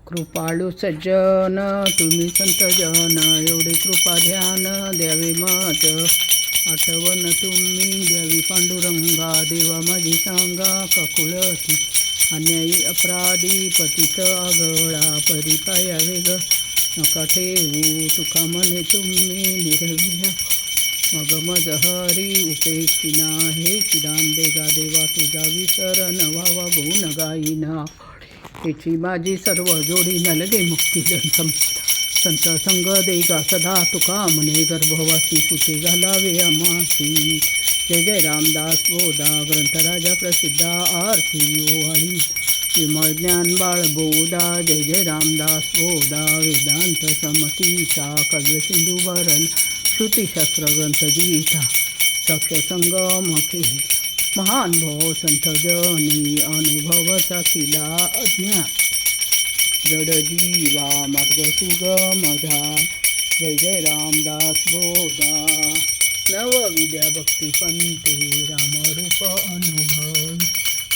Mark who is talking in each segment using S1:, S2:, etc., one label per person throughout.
S1: कृपाळू सज्जन तुम्ही संत जन, एवढे कृपा ध्यान द्यावे मज. आठवण तुम्ही द्यावी पांडुरंगा, देवा माझी सांगा ककुळती. अन्यायी अपराधी पतित आगळा, परिपाया वेग नका ठेवू. तुका म्हणे तुम्ही निरविल्या, मग मज हरी उपेक्षिना. हे चिदान देगा देवा तुझा विसर नवावा गुण गाईना. त्याची माझी सर्व जोडी नलगे मुक्ती संत संग देगा सदा तुका म्हणे, गर्भवासी सुटे घालावे आमासी. जय जय रामदास बोधा ग्रंथराजा प्रसिद्धा, आरती ओवाळी विमळ ज्ञान बाळ बोधा. जय जय रामदास बोधा वेदांत समतीचा, कव्य सिंधू भरण श्रुतिशास्त्र ग्रंथ गीता. सख्य संगम महान भाव संत जनी, अनुभवचा किला अज्ञान जड जीवा मार्ग सुगम झाला. जय जय रामदास बोधा नवविद्या भक्ती पंथे, रामरूप अनुभव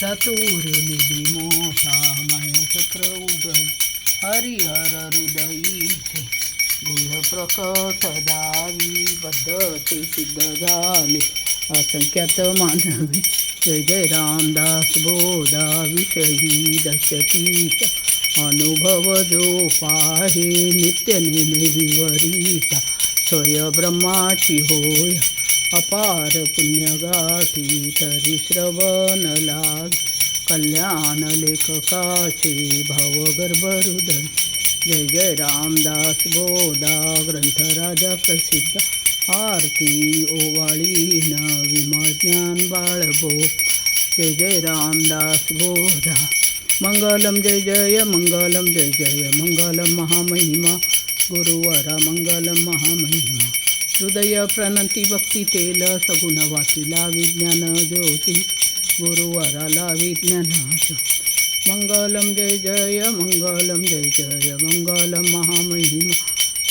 S1: चातुर निधी मोठा. माया चक्र उगल हरिहर हृदयीचे, गुह्य प्रकट दावी बद्धते सिद्ध झाले असंख्यात मानवी. जय जय रामदास बोधा विषयी दशकीचा, अनुभव जो पाहे नित्य नेमे विवरिता. स्वय ब्रह्माची होय अपार पुण्यगाठी, तरी श्रवण लाग कल्याण लेखकाचे भावगर्भ हृदय. जय जय रामदास बोधा ग्रंथराजा प्रसिद्ध, आरती ओवाळी न विमळ ज्ञान बाळबो. जय जय रामदास बोधा मंगलम जय जय मंगलम जय जय मंगलम महामहिमा. गुरुवरा मंगलम महामहिमा. हृदय प्रणती भक्ती तेल, सगुण वाटीला विज्ञान ज्योती. गुरुवराला विज्ञानाच मंगलम जय जय मंगलम जय जय मंगलम महामहिमा.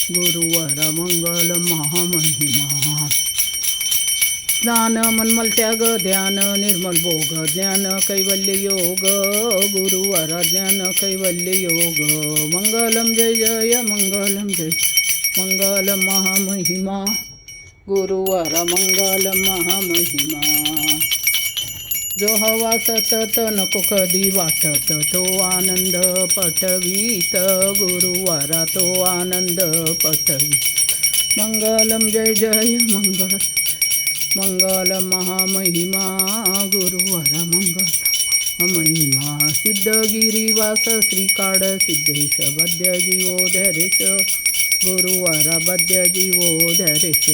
S1: गुरुवरा मंगलम महामहिमा. स्नान मनमल त्याग ध्यान, निर्मल भोग ज्ञान कैवल्य योग. गुरुवरा ज्ञान कैवल्य योग. मंगलम जय जय मंगलम जय मंगलम महामहिमा. गुरुवरा मंगलम महामहिमा. जो हवा सतत नको कधी वाटत, तो आनंद पटवीत. गुरुवारा तो आनंद पटवीत. मंगलम जय जय मंगल मंगलम महामहिमा. गुरुवारा मंगल महिमा. सिद्धगिरीवास श्रीकाड सिद्धेश बद्य जीवोधरेश. गुरुवारा बद्य जीवोधरेश.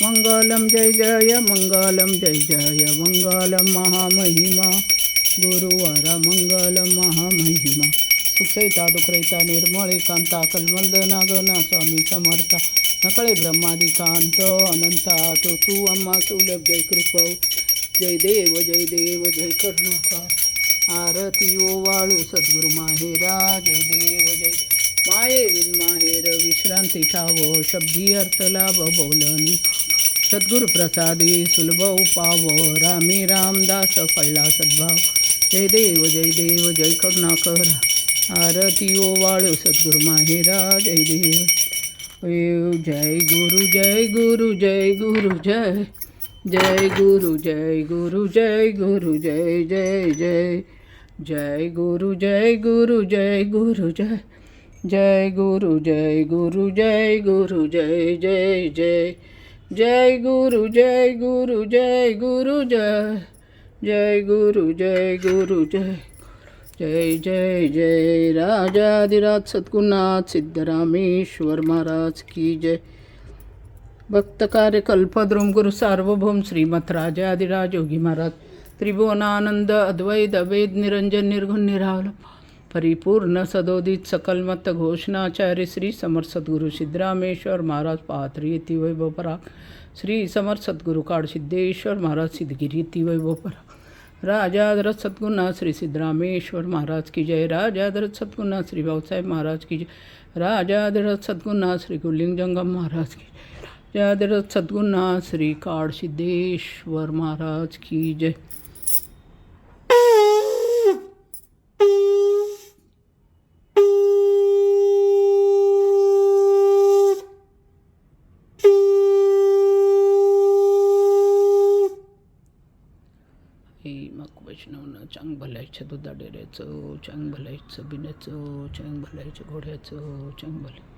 S1: मंगलम जय जय मंगलम जय जय मंगलम महामहिमा. गुरुवारा मंगलम महामहिमा. सुखैता दुखरैता निर्मळ एकांता, कलमलदना गना स्वामी समर्था. नकळे ब्रह्मादिकांत अनंता, तो तू आम्हा सुलभ जय कृपा. जय देव जय करुणाकर. आरती ओवाळू सद्गुरु माहेरा. जय देव जय माये विन माहेर विश्रांती ठाव. शब्दी अर्थ लाभ बोलणी सद्गुरु प्रसादी सुलभ उपाव. रामी रामदास फळला सद्भाव. जय देव जय करुणाकर. आरती ओवाळू सद्गुरु माहेरा. जय देव जय गुरु जय गुरु जय गुरु जय जय गुरु जय गुरु जय गुरु जय जय जय जय गुरु जय गुरु जय गुरु जय जय गुरु जय गुरु जय गुरु जय जय जय जय गुरु जय गुरु जय गुरु जय जय गुरु जय गुरु जय जय जय जय. राजाधिराज सद्गुरुनाथ सिद्धरामेश्वर महाराज की जय. भक्त कार्य कल्पद्रुम गुरु सार्वभौम श्रीमत राजाधिराज योगी महाराज. त्रिभुवनानंद अद्वैत अभेद निरंजन निर्गुण निरावल परिपूर्ण सदोदित सकलमत घोषणाचार्य श्री समर्थ सद्गुरु सिद्धरामेश्वर महाराज. पात्री येती वैभव पराग. श्री समर्थ सद्गुरु काळ सिद्धेश्वर महाराज सिद्धगिरी येती वैभव पराग. राजाधरत सद्गुरुनाथ श्री सिद्धरामेश्वर महाराज की जय. राजाधरत सद्गुरुनाथ श्री भाऊसाहेब महाराज की जय. राजाधरत सद्गुरुनाथ श्री गुरुलिंग जंगम महाराज की जय. राजाधरत सद्गुरुनाथ श्री काळ सिद्धेश्वर महाराज की जय.
S2: Thank you.
S1: हे मग वैष्णवनं चांग भलायच्या दुधा डेऱ्याचं, चांग भलायचं बिण्याचं, चांग भलायच्या घोड्याचं, चांग भलाय